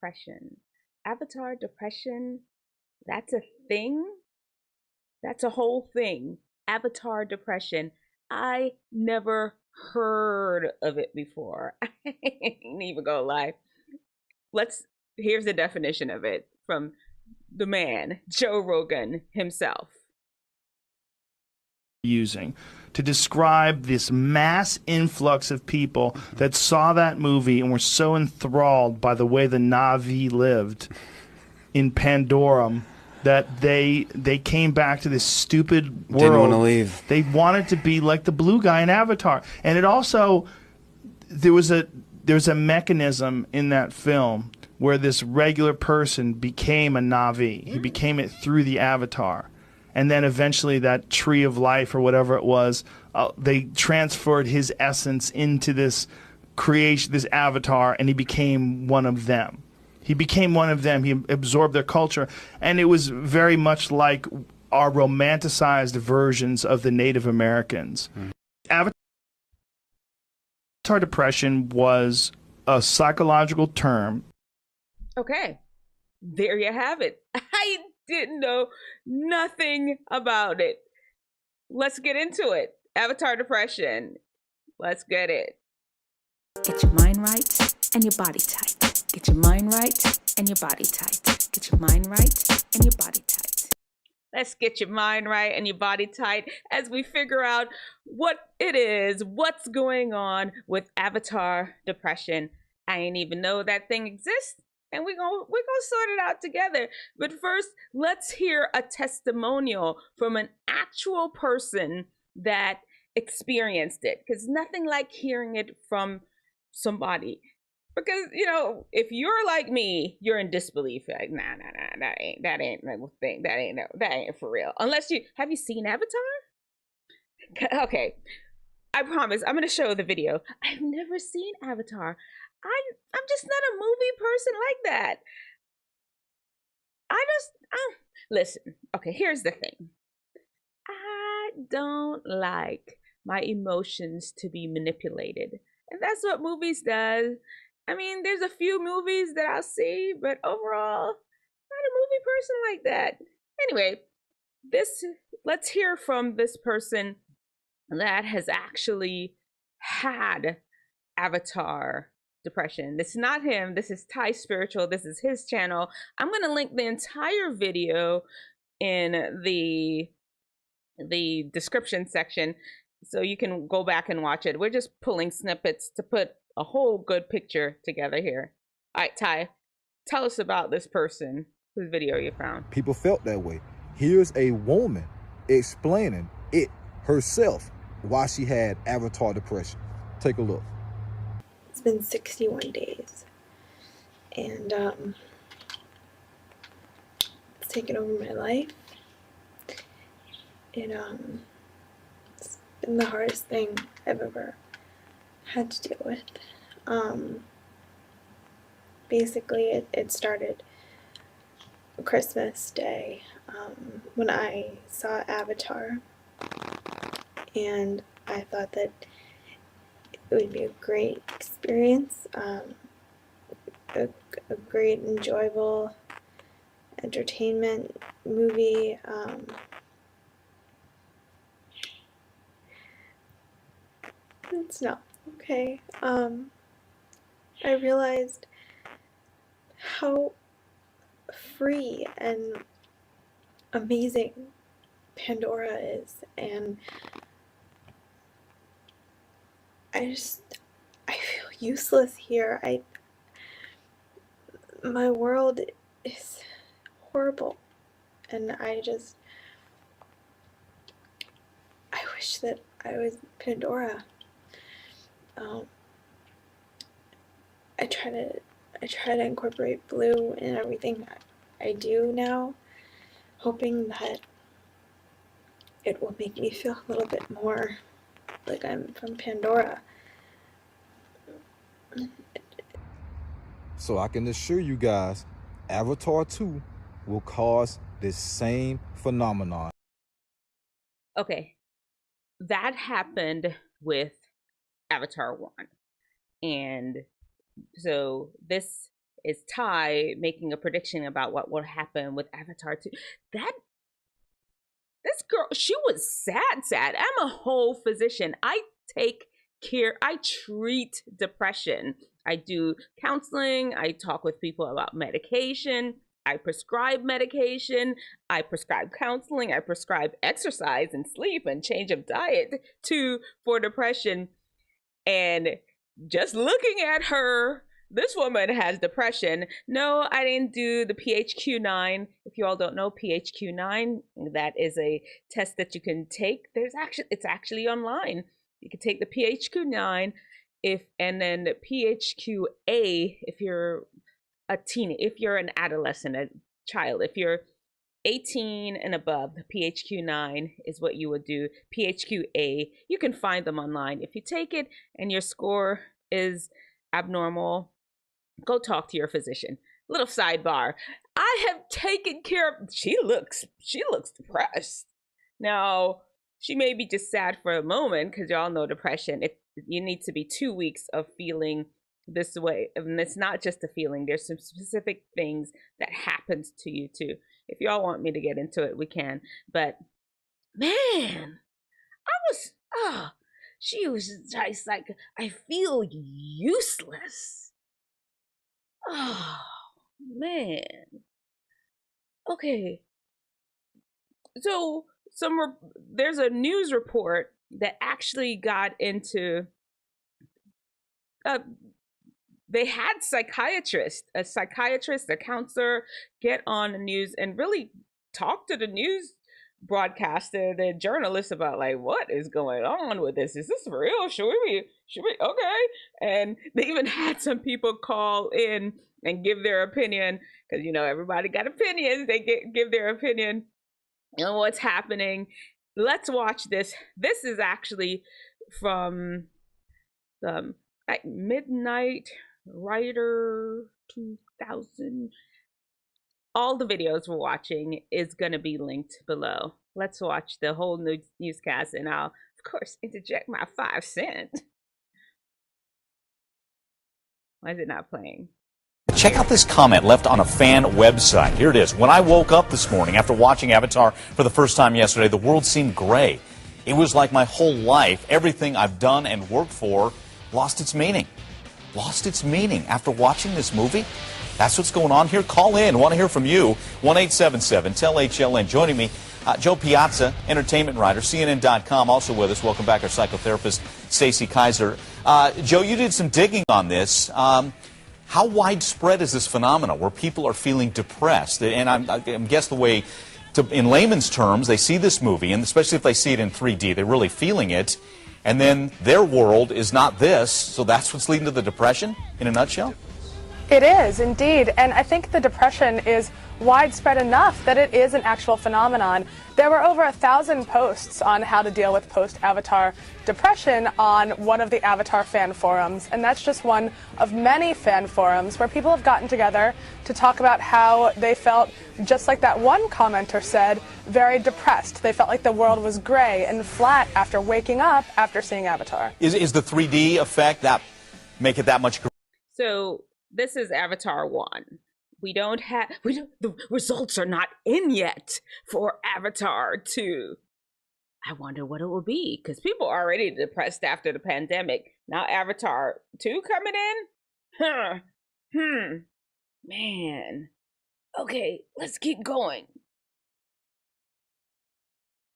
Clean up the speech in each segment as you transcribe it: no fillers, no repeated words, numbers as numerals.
depression. Avatar depression, that's a thing? That's a whole thing. Avatar depression. I never heard of it before. I ain't even gonna lie. Let's Here's the definition of it from the man, Joe Rogan himself. Using to describe this mass influx of people that saw that movie and were so enthralled by the way the Na'vi lived in Pandorum that they came back to this stupid world. Didn't want to leave. They wanted to be like the blue guy in Avatar. And it also, there's a mechanism in that film where this regular person became a Na'vi. He became it through the Avatar. And then eventually that tree of life or whatever it was, they transferred his essence into this creation, this avatar, and he became one of them. He became one of them. He absorbed their culture. And it was very much like our romanticized versions of the Native Americans. Avatar depression was a psychological term. Okay, there you have it. I didn't know nothing about it. Let's get into it. Avatar depression. Let's get it. Get your mind right and your body tight. Get your mind right and your body tight. Get your mind right and your body tight. Let's get your mind right and your body tight as we figure out what it is, what's going on with Avatar depression. I ain't even know that thing exists. And we're gonna sort it out together. But first, let's hear a testimonial from an actual person that experienced it. Because nothing like hearing it from somebody. Because, you know, if you're like me, you're in disbelief. Like, nah, that ain't no thing. That ain't for real. Unless have you seen Avatar? Okay, I promise I'm gonna show the video. I've never seen Avatar. I'm just not a movie person like that. Listen, okay, here's the thing. I don't like my emotions to be manipulated. And that's what movies does. I mean, there's a few movies that I'll see, but overall, not a movie person like that. Anyway, let's hear from this person that has actually had Avatar depression. This is not him. This is Ty Spiritual. This is his channel. I'm going to link the entire video in the description section so you can go back and watch it. We're just pulling snippets to put a whole good picture together here. All right, Ty, tell us about this person whose video you found. People felt that way. Here's a woman explaining it herself why she had Avatar depression. Take a look. It's been 61 days, and it's taken over my life. It's been the hardest thing I've ever had to deal with. Basically, it started Christmas Day when I saw Avatar, and I thought that it would be a great experience, a great, enjoyable entertainment movie. It's not okay. I realized how free and amazing Pandora is, and I feel useless here. My world is horrible, and I wish that I was Pandora. I try to incorporate blue in everything that I do now, hoping that it will make me feel a little bit more like I'm from Pandora. So I can assure you guys, Avatar 2 will cause this same phenomenon. Okay, that happened with Avatar 1. And so this is Ty making a prediction about what will happen with Avatar 2. That this girl, she was sad. I'm a whole physician. I take care, I treat depression. I do counseling, I talk with people about medication, I prescribe medication, I prescribe counseling, I prescribe exercise and sleep and change of diet for depression. And just looking at her, this woman has depression. No, I didn't do the PHQ-9. If you all don't know PHQ-9, that is a test that you can take. It's actually online. You can take the PHQ-9 and then the PHQ-A if you're if you're an adolescent, a child. If you're 18 and above, the PHQ-9 is what you would do. PHQ-A, you can find them online. If you take it and your score is abnormal, go talk to your physician. Little sidebar. I have taken care of, she looks depressed. Now, she may be just sad for a moment because y'all know depression. You need to be 2 weeks of feeling this way. And it's not just a feeling. There's some specific things that happens to you too. If y'all want me to get into it, we can. But man, she was just like, I feel useless. Oh, man. Okay. So there's a news report that actually got into, they had a psychiatrist, a counselor get on the news and really talk to the news broadcaster, the journalist, about like, what is going on with this? Is this real? Should we okay? And they even had some people call in and give their opinion, because everybody got opinions. They give their opinion on what's happening. Let's watch this. This is actually from the Midnight Rider 2000. All the videos we're watching is going to be linked below. Let's watch the whole newscast, and I'll, of course, interject my 5 cents. Why is it not playing? Check out this comment left on a fan website. Here it is. When I woke up this morning after watching Avatar for the first time yesterday, the world seemed gray. It was like my whole life, everything I've done and worked for, lost its meaning. Lost its meaning after watching this movie? That's what's going on here. Call in. Want to hear from you. 1-877-TEL-HLN. Joining me, Joe Piazza, entertainment writer, CNN.com, also with us. Welcome back, our psychotherapist, Stacey Kaiser. Joe, you did some digging on this. How widespread is this phenomenon where people are feeling depressed? And I'm guess the way, in layman's terms, they see this movie, and especially if they see it in 3D, they're really feeling it. And then their world is not this, so that's what's leading to the depression, in a nutshell? It is, indeed. And I think the depression is widespread enough that it is an actual phenomenon. There were over 1,000 posts on how to deal with post-Avatar depression on one of the Avatar fan forums, and that's just one of many fan forums where people have gotten together to talk about how they felt, just like that one commenter said, very depressed. They felt like the world was gray and flat after waking up after seeing Avatar. Is the 3D effect that make it that much? So this is Avatar 1. The results are not in yet for Avatar 2. I wonder what it will be, because people are already depressed after the pandemic. Now Avatar 2 coming in? Man. Okay, let's keep going.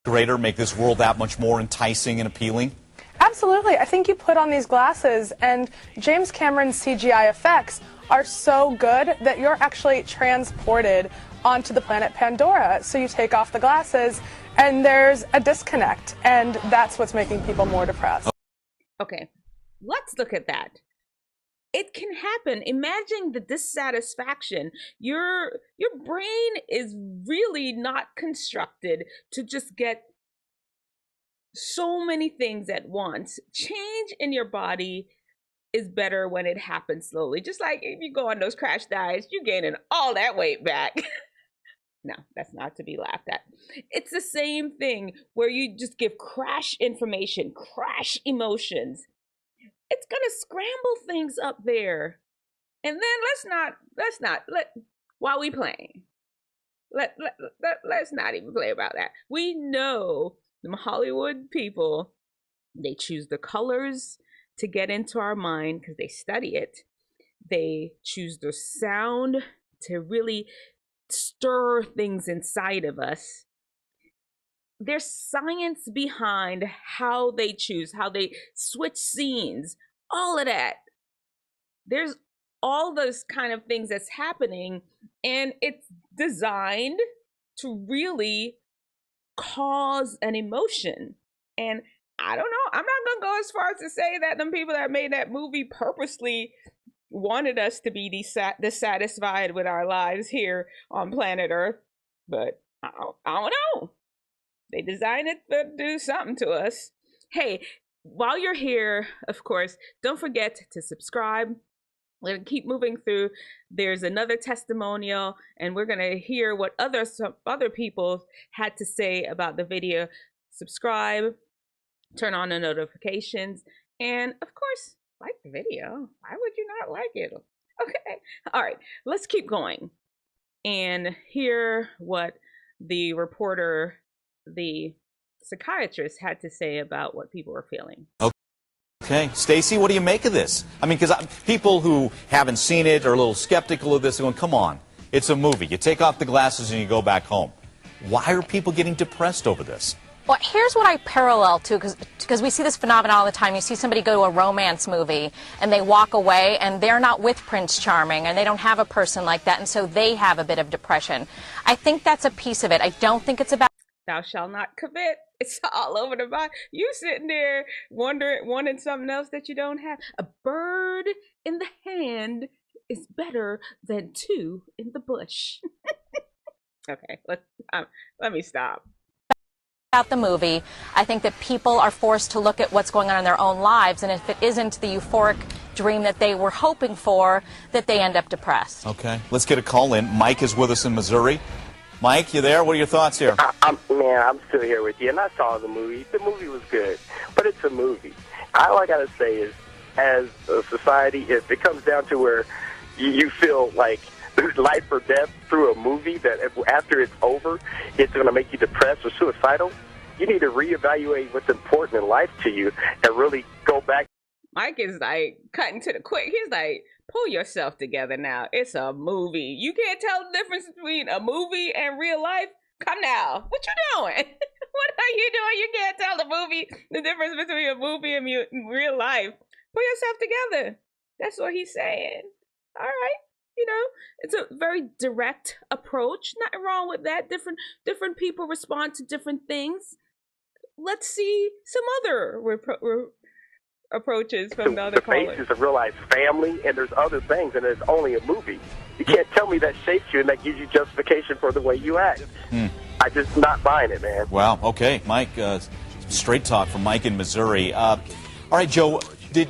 Greater, make this world that much more enticing and appealing? Absolutely. I think you put on these glasses, and James Cameron's CGI effects are so good that you're actually transported onto the planet Pandora. So you take off the glasses, and there's a disconnect, and that's what's making people more depressed. Okay, let's look at that. It can happen. Imagine the dissatisfaction. Your brain is really not constructed to just get so many things at once. Change in your body is better when it happens slowly. Just like if you go on those crash diets, you're gaining all that weight back. No, that's not to be laughed at. It's the same thing where you just give crash information, crash emotions. It's gonna scramble things up there. And then while we playing, let's not even play about that. We know the Hollywood people, they choose the colors to get into our mind because they study it. They choose the sound to really stir things inside of us. There's science behind how they choose, how they switch scenes, all of that. There's all those kind of things that's happening, and it's designed to really cause an emotion. And I don't know, I'm not gonna go as far as to say that them people that made that movie purposely wanted us to be dissatisfied with our lives here on planet Earth, but I don't know. They designed it to do something to us. Hey, while you're here, of course, don't forget to subscribe. We're going to keep moving through. There's another testimonial, and we're going to hear what some other people had to say about the video. Subscribe, turn on the notifications, and of course, like the video. Why would you not like it? Okay. All right, let's keep going and hear what the reporter, the psychiatrist, had to say about what people were feeling. Okay, Stacy, what do you make of this? I mean, because people who haven't seen it are a little skeptical of this. They're going, come on, it's a movie. You take off the glasses and you go back home. Why are people getting depressed over this? Well, here's what I parallel to, because we see this phenomenon all the time. You see somebody go to a romance movie and they walk away and they're not with Prince Charming and they don't have a person like that, and so they have a bit of depression. I think that's a piece of it. I don't think it's about thou shalt not covet. It's all over the Bible. You sitting there wanting something else that you don't have. A bird in the hand is better than two in the bush. Okay, let me stop. About the movie, I think that people are forced to look at what's going on in their own lives, and if it isn't the euphoric dream that they were hoping for, that they end up depressed. Okay, let's get a call in. Mike is with us in Missouri. Mike, you there? What are your thoughts here? I'm still here with you, and I saw the movie. The movie was good, but it's a movie. All I got to say is, as a society, if it comes down to where you feel like there's life or death through a movie, that after it's over, it's going to make you depressed or suicidal, you need to reevaluate what's important in life to you and really go back. Mike is like cutting to the quick. He's like, pull yourself together now. It's a movie. You can't tell the difference between a movie and real life? Come now. What you doing? What are you doing? You can't tell the difference between a movie and real life. Pull yourself together. That's what he's saying. All right. You know, it's a very direct approach. Nothing wrong with that. Different people respond to different things. Let's see some other approaches from the other callers. The basis of real life family, and there's other things, and it's only a movie. You can't tell me that shapes you and that gives you justification for the way you act. I just not buying it, man. Wow. Okay, Mike. Straight talk from Mike in Missouri. All right, Joe. Did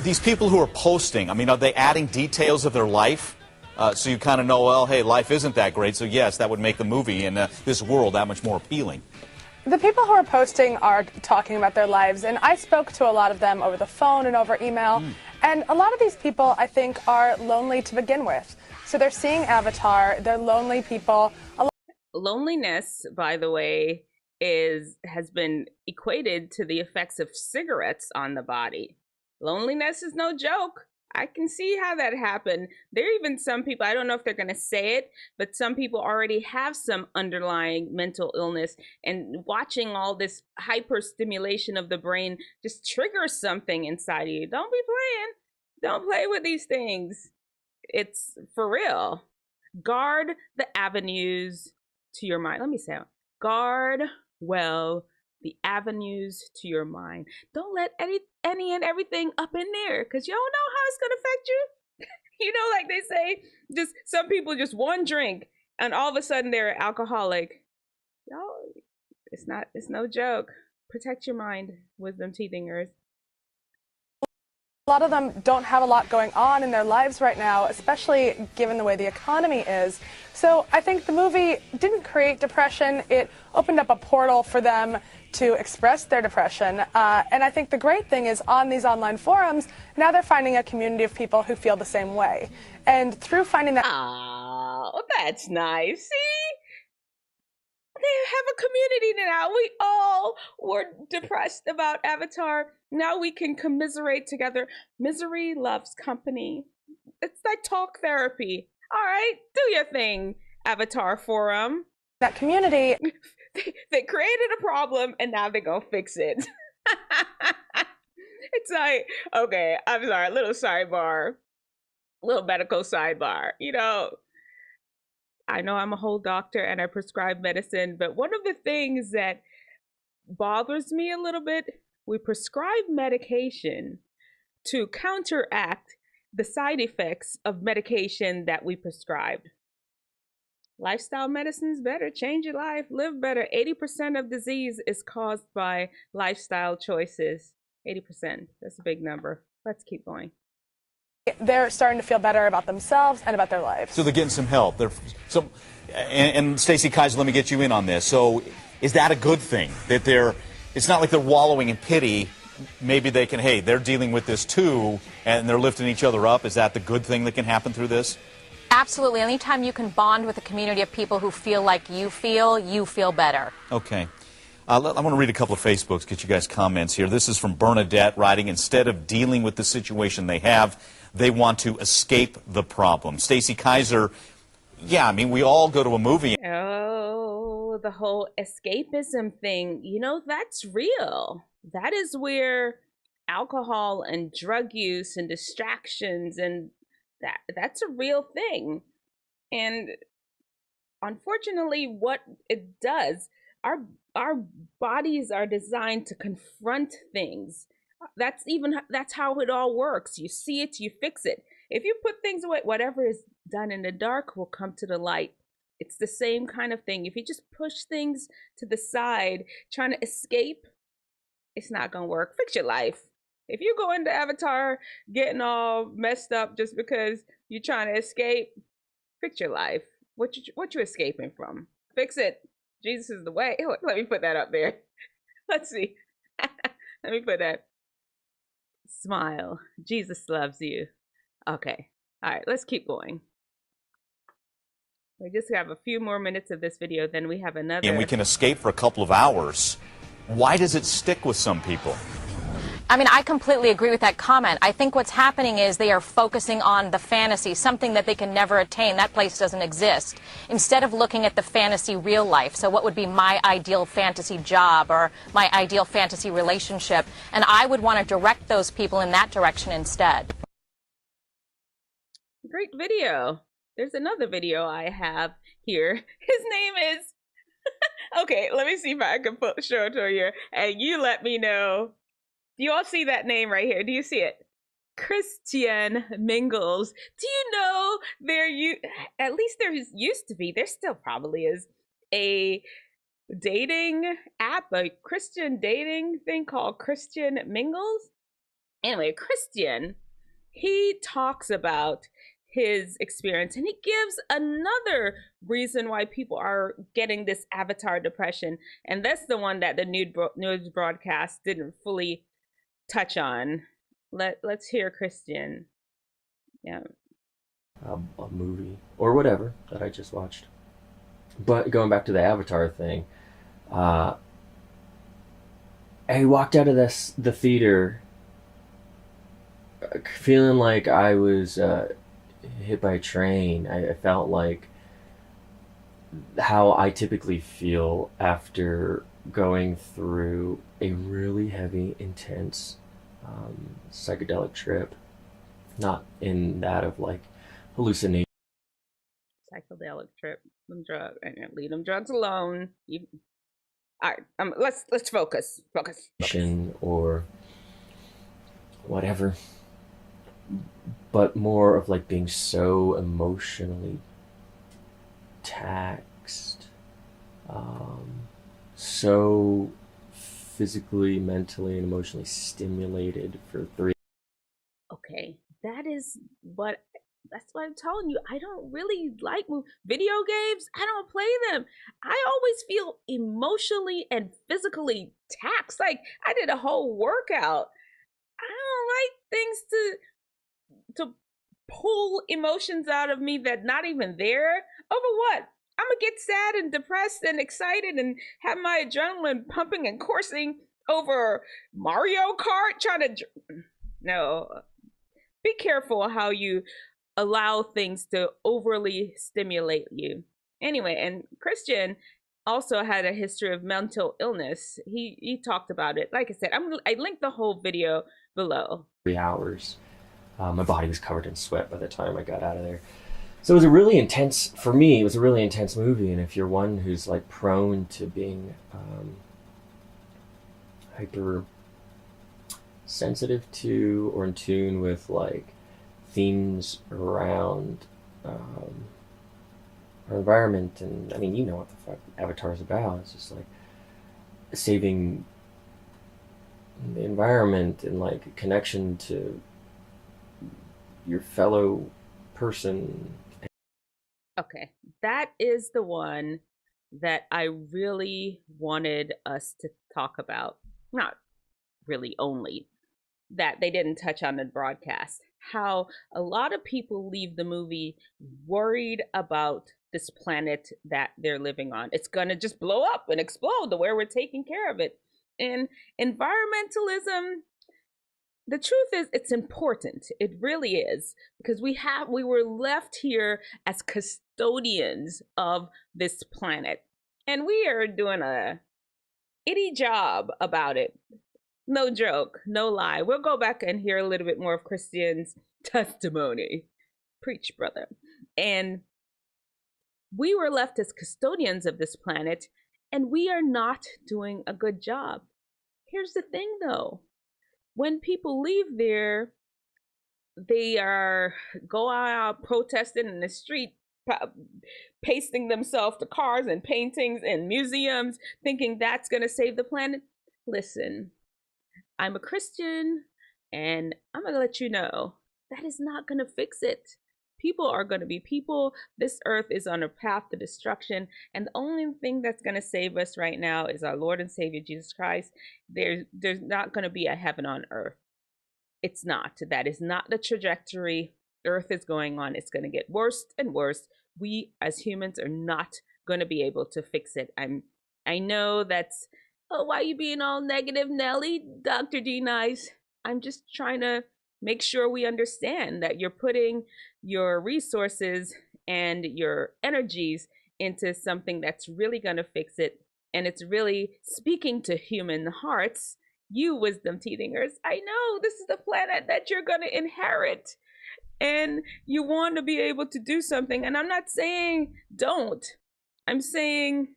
these people who are posting? I mean, are they adding details of their life? So you kind of know, well, hey, life isn't that great. So yes, that would make the movie and this world that much more appealing. The people who are posting are talking about their lives, and I spoke to a lot of them over the phone and over email, and a lot of these people, I think, are lonely to begin with. So they're seeing Avatar, they're lonely people. Loneliness, by the way, has been equated to the effects of cigarettes on the body. Loneliness is no joke. I can see how that happened. There are even some people, I don't know if they're going to say it, but some people already have some underlying mental illness, and watching all this hyper stimulation of the brain just triggers something inside of you. Don't be playing. Don't play with these things. It's for real. Guard the avenues to your mind. Let me say it. Guard well the avenues to your mind. Don't let any and everything up in there, because you don't know how it's going to affect you. You know, like they say, just some people, just one drink and all of a sudden they're alcoholic. Y'all, it's no joke. Protect your mind, Wisdomteethingers. A lot of them don't have a lot going on in their lives right now, especially given the way the economy is. So I think the movie didn't create depression. It opened up a portal for them to express their depression. And I think the great thing is on these online forums, now they're finding a community of people who feel the same way. And through finding that... Oh, that's nice. See? They have a community now. We all were depressed about Avatar. Now we can commiserate together. Misery loves company. It's like talk therapy. All right, do your thing, Avatar Forum. That community... They created a problem and now they're gonna fix it. It's like, okay, I'm sorry, little sidebar, little medical sidebar. You know, I know I'm a whole doctor and I prescribe medicine, but one of the things that bothers me a little bit, we prescribe medication to counteract the side effects of medication that we prescribed. Lifestyle medicine's better. Change your life, live better. 80% of disease is caused by lifestyle choices. 80%. That's a big number. Let's keep going. They're starting to feel better about themselves and about their lives. So they're getting some help. And Stacey Kaiser, let me get you in on this. So is that a good thing? That it's not like they're wallowing in pity. Maybe they can, hey, they're dealing with this too, and they're lifting each other up. Is that the good thing that can happen through this? Absolutely. Anytime you can bond with a community of people who feel like you feel better. Okay. I want to read a couple of Facebooks, get you guys' comments here. This is from Bernadette writing, instead of dealing with the situation they have, they want to escape the problem. Stacey Kaiser, yeah, I mean, we all go to a movie. Oh, the whole escapism thing, you know, that's real. That is where alcohol and drug use and distractions and that's a real thing. And unfortunately, what it does, our bodies are designed to confront things. That's how it all works. You see it, you fix it. If you put things away, whatever is done in the dark will come to the light. It's the same kind of thing. If you just push things to the side, trying to escape, it's not gonna work. Fix your life. If you go into Avatar getting all messed up just because you're trying to escape, fix your life. What you escaping from? Fix it. Jesus is the way. Let me put that up there. Let's see. Let me put that. Smile. Jesus loves you. Okay. All right, let's keep going. We just have a few more minutes of this video, then we have another. And we can escape for a couple of hours. Why does it stick with some people? I mean, I completely agree with that comment. I think what's happening is they are focusing on the fantasy, something that they can never attain. That place doesn't exist. Instead of looking at the fantasy real life. So what would be my ideal fantasy job or my ideal fantasy relationship? And I would want to direct those people in that direction instead. Great video. There's another video I have here. His name is... Okay, let me see if I can show it to you. And you let me know. Do you all see that name right here? Do you see it? Christian Mingles. Do you know at least there used to be, there still probably is, a dating app, a Christian dating thing called Christian Mingles? Anyway, Christian, he talks about his experience and he gives another reason why people are getting this Avatar depression. And that's the one that the news broadcast didn't fully touch on. Let's hear Christian. Yeah. A movie or whatever that I just watched. But going back to the Avatar thing, I walked out of the theater feeling like I was hit by a train. I felt like how I typically feel after going through a really heavy, intense psychedelic trip. Not in that of like hallucination. Psychedelic trip, leave them drugs alone. All right, let's focus. Or whatever, but more of like being so emotionally taxed, so physically, mentally, and emotionally stimulated for 3. Okay, that is what That's what I'm telling you. I don't really like video games. I don't play them. I always feel emotionally and physically taxed. Like I did a whole workout. I don't like things to pull emotions out of me that not even there. Over what? I'm gonna get sad and depressed and excited and have my adrenaline pumping and coursing over Mario Kart trying to. No, be careful how you allow things to overly stimulate you. Anyway, and Christian also had a history of mental illness. He talked about it. Like I said, I linked the whole video below. 3 hours. My body was covered in sweat by the time I got out of there. So it was a really intense, for me, it was a really intense movie. And if you're one who's like prone to being hyper sensitive to or in tune with like themes around our environment, and I mean, you know what the fuck Avatar's about. It's just like saving the environment and like connection to your fellow person. Okay, that is the one that I really wanted us to talk about. Not really only that they didn't touch on the broadcast. How a lot of people leave the movie worried about this planet that they're living on. It's gonna just blow up and explode the way we're taking care of it. And environmentalism, the truth is it's important. It really is, because we were left here as custodians of this planet. And we are doing a itty job about it. No joke, no lie. We'll go back and hear a little bit more of Christian's testimony. Preach, brother. And we were left as custodians of this planet, and we are not doing a good job. Here's the thing, though. When people leave there, they are go out protesting in the street, pasting themselves to cars and paintings and museums, thinking that's going to save the planet. Listen, I'm a Christian, and I'm going to let you know that is not going to fix it. People are going to be people. This earth is on a path to destruction, and the only thing that's going to save us right now is our Lord and Savior Jesus Christ. There's not going to be a heaven on earth. It's not. That is not the trajectory earth is going on. It's going to get worse and worse. We as humans are not going to be able to fix it. I know that's, oh, why are you being all negative, Nelly? Dr. D Nice. I'm just trying to make sure we understand that you're putting your resources and your energies into something that's really going to fix it. And it's really speaking to human hearts. You wisdom teethingers, I know this is the planet that you're going to inherit. And you want to be able to do something. And I'm not saying don't. I'm saying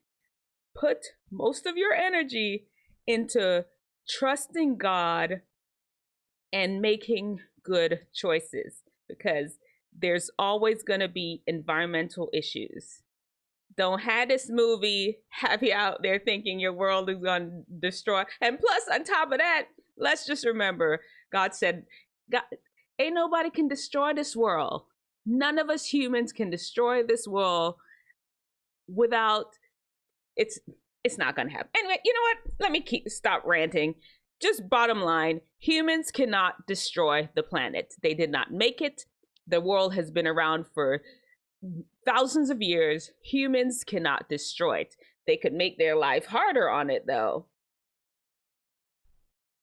put most of your energy into trusting God and making good choices, because there's always going to be environmental issues. Don't have this movie have you out there thinking your world is going to destroy. And plus, on top of that, let's just remember, God said, God, ain't nobody can destroy this world. None of us humans can destroy this world without, it's not going to happen. Anyway, you know what? Let me stop ranting. Just bottom line, humans cannot destroy the planet. They did not make it. The world has been around for thousands of years. Humans cannot destroy it. They could make their life harder on it, though.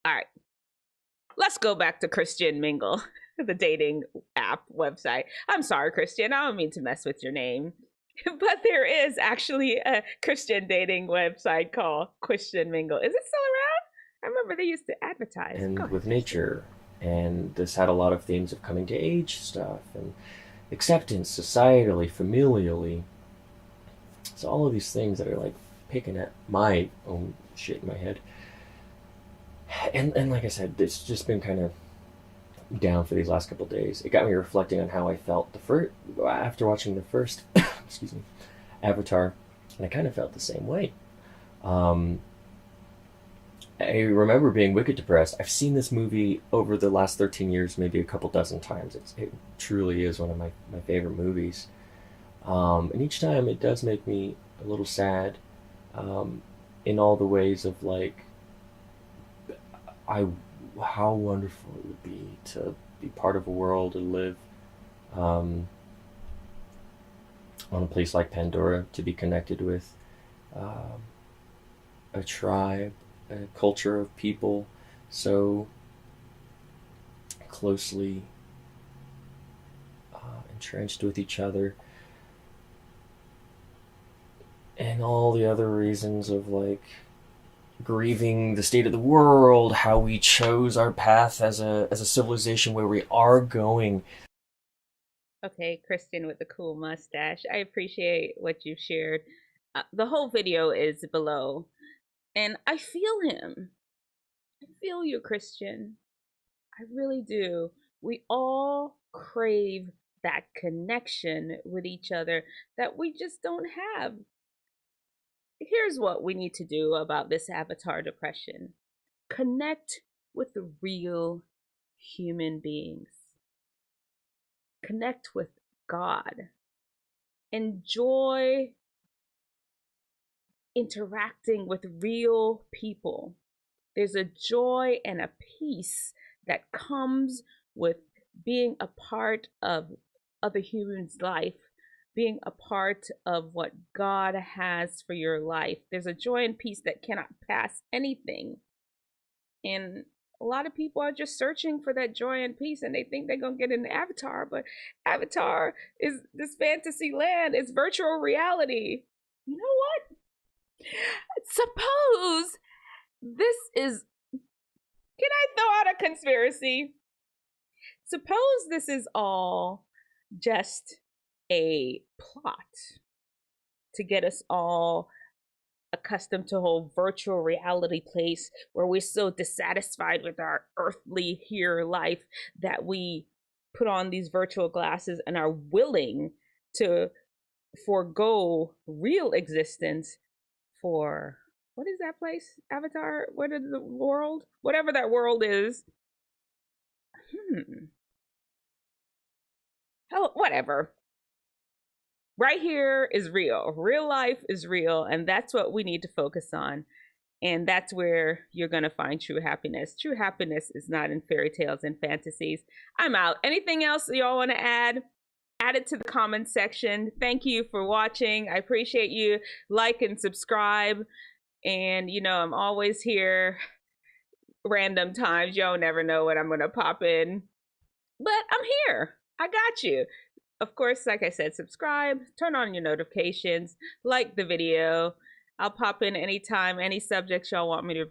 All right. Let's go back to Christian Mingle, the dating app website. I'm sorry, Christian. I don't mean to mess with your name. But there is actually a Christian dating website called Christian Mingle. Is it still around? I remember they used to advertise. And with nature. And this had a lot of themes of coming to age stuff and acceptance societally, familially. So all of these things that are like picking at my own shit in my head. And like I said, it's just been kind of down for these last couple of days. It got me reflecting on how I felt after watching the first excuse me, Avatar, and I kind of felt the same way. I remember being wicked depressed. I've seen this movie over the last 13 years, maybe a couple dozen times. It truly is one of my favorite movies. And each time it does make me a little sad, in all the ways of like, I, how wonderful it would be to be part of a world and live um, on a place like Pandora, to be connected with um, a tribe, a culture of people so closely entrenched with each other, and all the other reasons of like grieving the state of the world, how we chose our path as a civilization, where we are going. Okay, Christian with the cool mustache. I appreciate what you've shared. The whole video is below, and I feel him. I feel you, Christian. I really do. We all crave that connection with each other that we just don't have. Here's what we need to do about this avatar depression: connect with the real human beings, connect with God, enjoy interacting with real people. There's a joy and a peace that comes with being a part of other humans' life, being a part of what God has for your life. There's a joy and peace that cannot pass anything. And a lot of people are just searching for that joy and peace, and they think they're going to get an avatar, but avatar is this fantasy land, it's virtual reality. You know what? Suppose this is, can I throw out a conspiracy? Suppose this is all just a plot to get us all accustomed to a whole virtual reality place where we're so dissatisfied with our earthly here life that we put on these virtual glasses and are willing to forego real existence for, what is that place? Avatar? What is the world? Whatever that world is. Hell, whatever. Right here is real. Real life is real, and that's what we need to focus on. And that's where you're going to find true happiness. True happiness is not in fairy tales and fantasies. I'm out. Anything else y'all want to add? Add it to the comments section. Thank you for watching. I appreciate you. Like and subscribe. And, you know, I'm always here random times. Y'all never know when I'm going to pop in. But I'm here. I got you. Of course, like I said, subscribe, turn on your notifications, like the video. I'll pop in anytime, any subjects y'all want me to